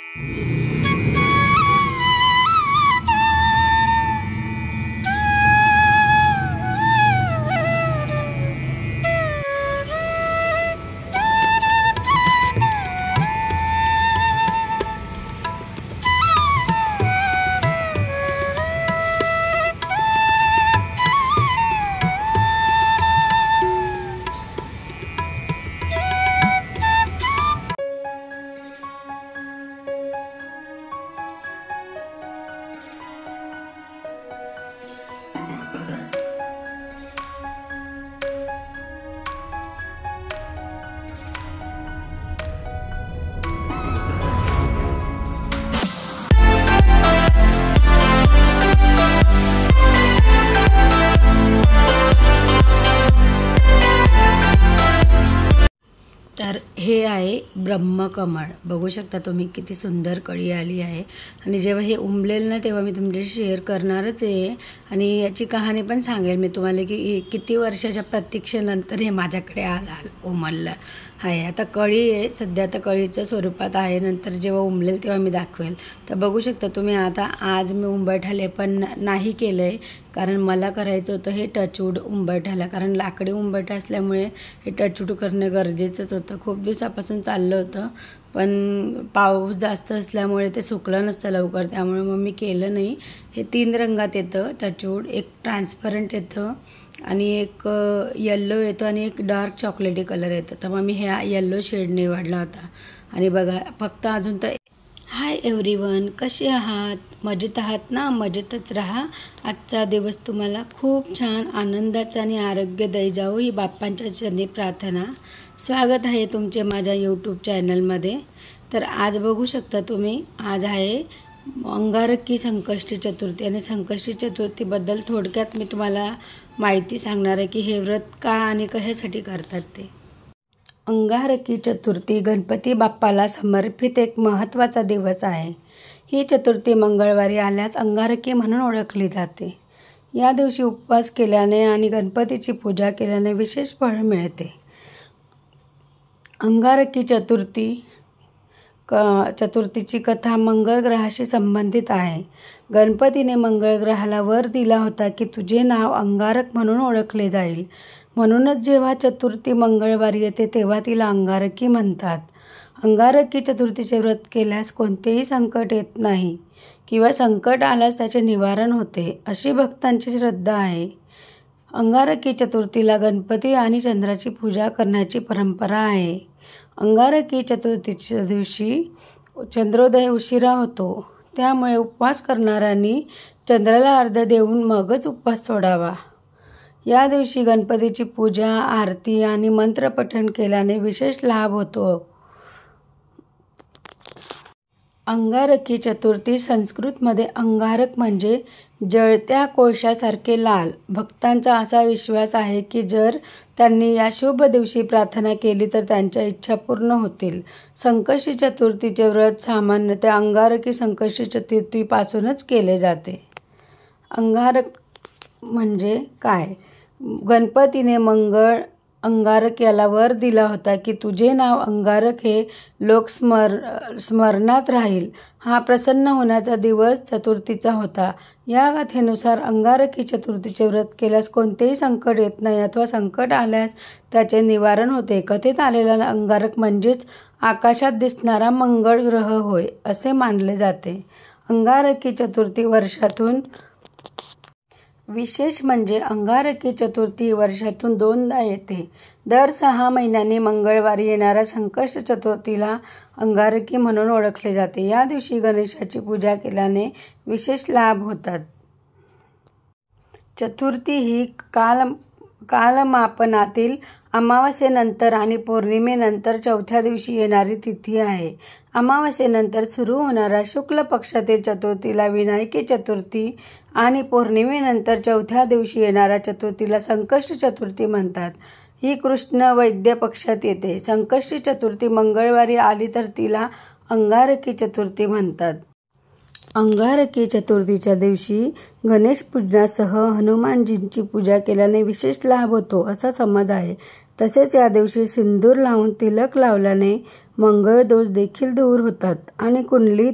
तर हे आहे ब्रह्मकमळ, बघू शकता तुम्ही किती सुंदर कळी आली आहे। आणि जेव्हा हे उमलेल ना तेव्हा मी तुमच्याशी शेअर करणारच आहे आणि याची कहाणी पण सांगेल मी तुम्हाला की किती वर्षाच्या प्रतीक्षेनंतर हे माझ्याकडे आज उमललं आहे। आता कळी आहे, सध्या आता कळीच्या स्वरूपात आहे, नंतर जेव्हा उमलेल तेव्हा मी दाखवेल। तर बघू शकता तुम्ही आता आज मी उंबरठा लेपन नाही केलं आहे, कारण मला करायचं होतं हे टचवूड उंबरठ्याला, कारण लाकडी उंबरठा असल्यामुळे हे टचवूड करणं गरजेचंच होतं। खूप दिवसापासून चाललं होतं पण पाऊस जास्त असल्यामुळे ते सुकलं नसतं लवकर, त्यामुळे मग मी केलं नाही। हे 3 रंगात येतं टचवूड, एक ट्रान्सपरंट येतं आणि एक येल्लो येतो आणि एक डार्क चॉकलेटी कलर येतो। तर मग मी ह्या येल्लो शेड निवडला होता। आणि बघा फक्त अजून तर हाय एव्हरीवन, कसे आहात? मजेत आहात ना? मजेतच राहा। आजचा दिवस तुम्हाला खूप छान आनंदाचा आणि आरोग्यदायी जावो ही बाप्पांच्या चरणी प्रार्थना। स्वागत आहे तुमचे माझ्या यूट्यूब चॅनलमध्ये। तर आज बघू शकता तुम्ही, आज आहे अंगारकी संकष्टी चतुर्थी आणि संकष्टी चतुर्थीबद्दल थोडक्यात मी तुम्हाला माहिती सांगणार आहे की हे व्रत का आणि कशासाठी करतात ते। अंगारकी चतुर्थी गणपती बाप्पाला समर्पित एक महत्त्वाचा दिवस आहे। ही चतुर्थी मंगळवारी आल्यास अंगारकी म्हणून ओळखली जाते। या दिवशी उपवास केल्याने आणि गणपतीची पूजा केल्याने विशेष फळ मिळते। अंगारकी चतुर्थीची कथा मंगळ ग्रहाशी संबंधित आहे। गणपतीने मंगळ ग्रहाला वर दिला होता की तुझे नाव अंगारक म्हणून ओळखले जाईल, म्हणूनच जेव्हा चतुर्थी मंगळवारी येते तेव्हा तिला अंगारकी म्हणतात। अंगारकी चतुर्थीचे व्रत केल्यास कोणतेही संकट येत नाही किंवा संकट आल्यास त्याचे निवारण होते, अशी भक्तांची श्रद्धा आहे। अंगारकी चतुर्थीला गणपती आणि चंद्राची पूजा करण्याची परंपरा आहे। अंगारकी चतुर्थीच्या दिवशी चंद्रोदय उशिरा होतो, त्यामुळे उपवास करणाऱ्यांनी चंद्राला अर्घ्य देऊन मगच उपवास सोडावा। या दिवशी गणपतीची पूजा, आरती आणि मंत्रपठण केल्याने विशेष लाभ होतो। अंगारकी चतुर्थी संस्कृतमध्ये अंगारक म्हणजे जळत्या कोळशासारखे लाल। भक्तांचा असा विश्वास आहे की जर त्यांनी या शुभ दिवशी प्रार्थना केली तर त्यांच्या इच्छा पूर्ण होतील। संकष्टी चतुर्थीचे व्रत सामान्यतः अंगारकी संकष्टी चतुर्थीपासूनच केले जाते। अंगारक म्हणजे काय? गणपतीने मंगळ अंगारक याला वर दिला होता की तुझे नाव अंगारक हे लोक स्मरणात राहील। हा प्रसन्न होण्याचा दिवस चतुर्थीचा होता। या कथेनुसार अंगारकी चतुर्थीचे व्रत केल्यास कोणतेही संकट येत नाही अथवा संकट आल्यास त्याचे निवारण होते। कथेत आलेला अंगारक म्हणजेच आकाशात दिसणारा मंगळ ग्रह होय असे मानले जाते। अंगारकी चतुर्थी वर्षातून विशेष म्हणजे अंगारकी चतुर्थी वर्षातून 2दा येते। दर 6 महिन्यांनी मंगळवारी येणाऱ्या संकष्टी चतुर्थीला अंगारकी म्हणून ओळखले जाते। या दिवशी गणेशाची पूजा केल्याने विशेष लाभ होतात। चतुर्थी ही कालमापनातील अमावास्येनंतर आणि पौर्णिमेनंतर चौथ्या दिवशी येणारी तिथी आहे। अमावास्येनंतर सुरू होणाऱ्या शुक्ल पक्षातील चतुर्थीला विनायकी चतुर्थी आणि पौर्णिमेनंतर चौथ्या दिवशी येणाऱ्या चतुर्थीला संकष्टी चतुर्थी म्हणतात। ही कृष्ण वैद्य पक्षात येते। संकष्टी चतुर्थी मंगळवारी आली तर तिला अंगारकी चतुर्थी म्हणतात। अंगारकी चतुर्थीच्या दिवशी गणेश पूजनासह हनुमानजींची पूजा केल्याने विशेष लाभ होतो असा समज आहे। तसेच या दिवशी सिंदूर लावून तिलक लावल्याने मंगळ दोष देखील दूर होतात आणि कुंडलीत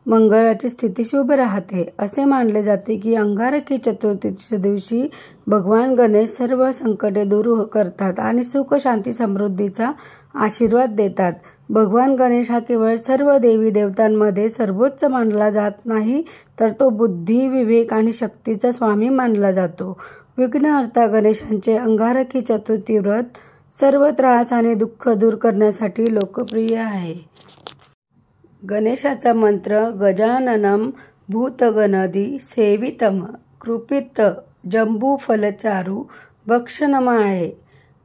मंगळाची स्थिती शुभ राहते. असे मानले जाते की अंगारकी चतुर्थीच्या दिवशी भगवान गणेश सर्व संकटे दूर करतात आणि सुख शांती समृद्धीचा आशीर्वाद देतात. भगवान गणेश हा केवळ सर्व देवी देवतांमध्ये सर्वोच्च मानला जात नाही, तर तो बुद्धी, विवेक आणि शक्तीचा स्वामी मानला जातो. विघ्नहर्ता गणेशांचे अंगारकी चतुर्थी व्रत सर्व त्रास आणि दुःख दूर करण्यासाठी लोकप्रिय आहे. गणेशाचा मंत्र गजाननम भूतगणधी सेवितम कृपित जंबूफलचारु भक्षणम आहे.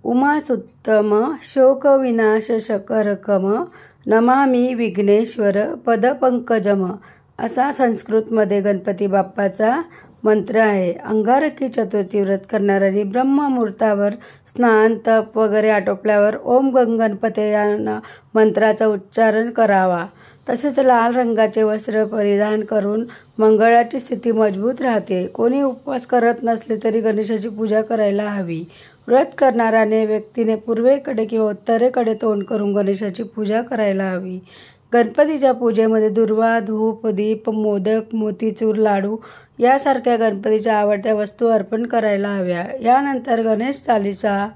उमासुत्तम शोकविनाशशकरकम नमामि विघ्नेश्वर पदपंकजम असा संस्कृतमध्ये गणपती बाप्पाचा मंत्र आहे. अंगारकी चतुर्थी व्रत करणाऱ्यांनी ब्रह्ममुहूर्तावर स्नान तप वगैरे आटोपल्यावर ओम गंग गणपते या मंत्राचा उच्चारण करावा. तसेच लाल रंगाचे वस्त्र परिधान करून मंगळाची स्थिती मजबूत राहते. कोणी उपवास करत नसले तरी गणेशाची पूजा करायला हवी. व्रत करणाऱ्याने व्यक्तीने पूर्वेकडे किंवा उत्तरेकडे तोंड करून गणेशाची पूजा करायला हवी. गणपतीच्या पूजेमध्ये दुर्वा, धूप, दीप, मोदक, मोतीचूर लाडू यासारख्या गणपतीच्या आवडत्या वस्तू अर्पण करायला हव्या. यानंतर गणेश चालीसा,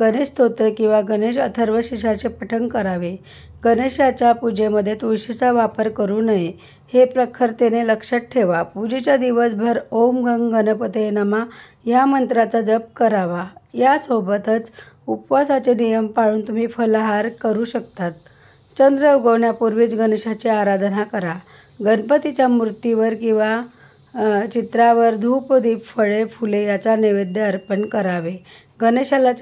गणेश स्तोत्र किंवा गणेश अथर्वशीर्षाचे पठण करावे. गणेशाच्या पूजेमध्ये तुळशीचा वापर करू नये हे प्रखरतेने लक्षात ठेवा. पूजेच्या दिवसभर ओम गंग गणपते नमः या मंत्राचा जप करावा. यासोबतच उपवासाचे नियम पाळून तुम्ही फलाहार करू शकतात. चंद्र उगवण्यापूर्वीच गणेशाची आराधना करा. गणपतीच्या मूर्तीवर किंवा चित्रावर धूप, दीप, फळे, फुले याचा नैवेद्य अर्पण करावे. गणेशाला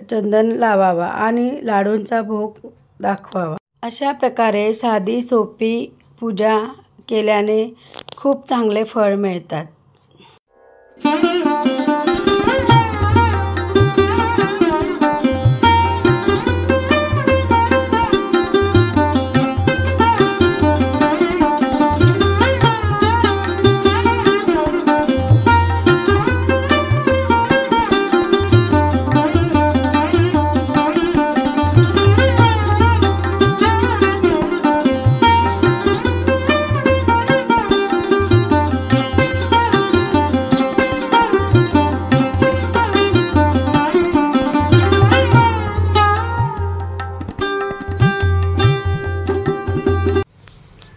चंदन लावावा आणि लाडूंचा भोग दाखवावा. अशा प्रकारे साधी सोपी पूजा केल्याने खूप चांगले फळ मिळतात.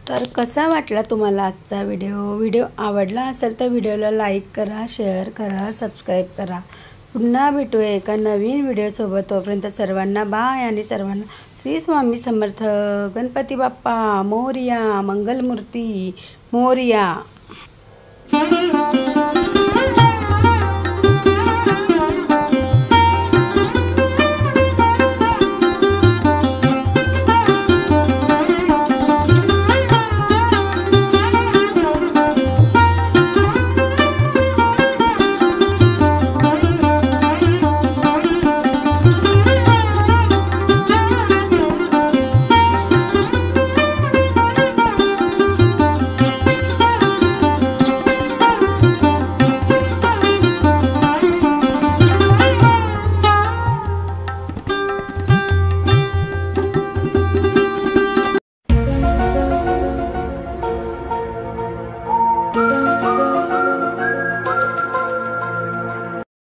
तर कसा वाटला तुम्हाला आजचा व्हिडिओ आवडला असेल तर व्हिडिओला लाईक करा, शेअर करा, सबस्क्राईब करा. पुन्हा भेटूया एका नवीन व्हिडिओसोबत. तोपर्यंत सर्वांना बाय आणि सर्वांना श्री स्वामी समर्थ. गणपती बाप्पा मोरया, मंगलमूर्ती मोरया.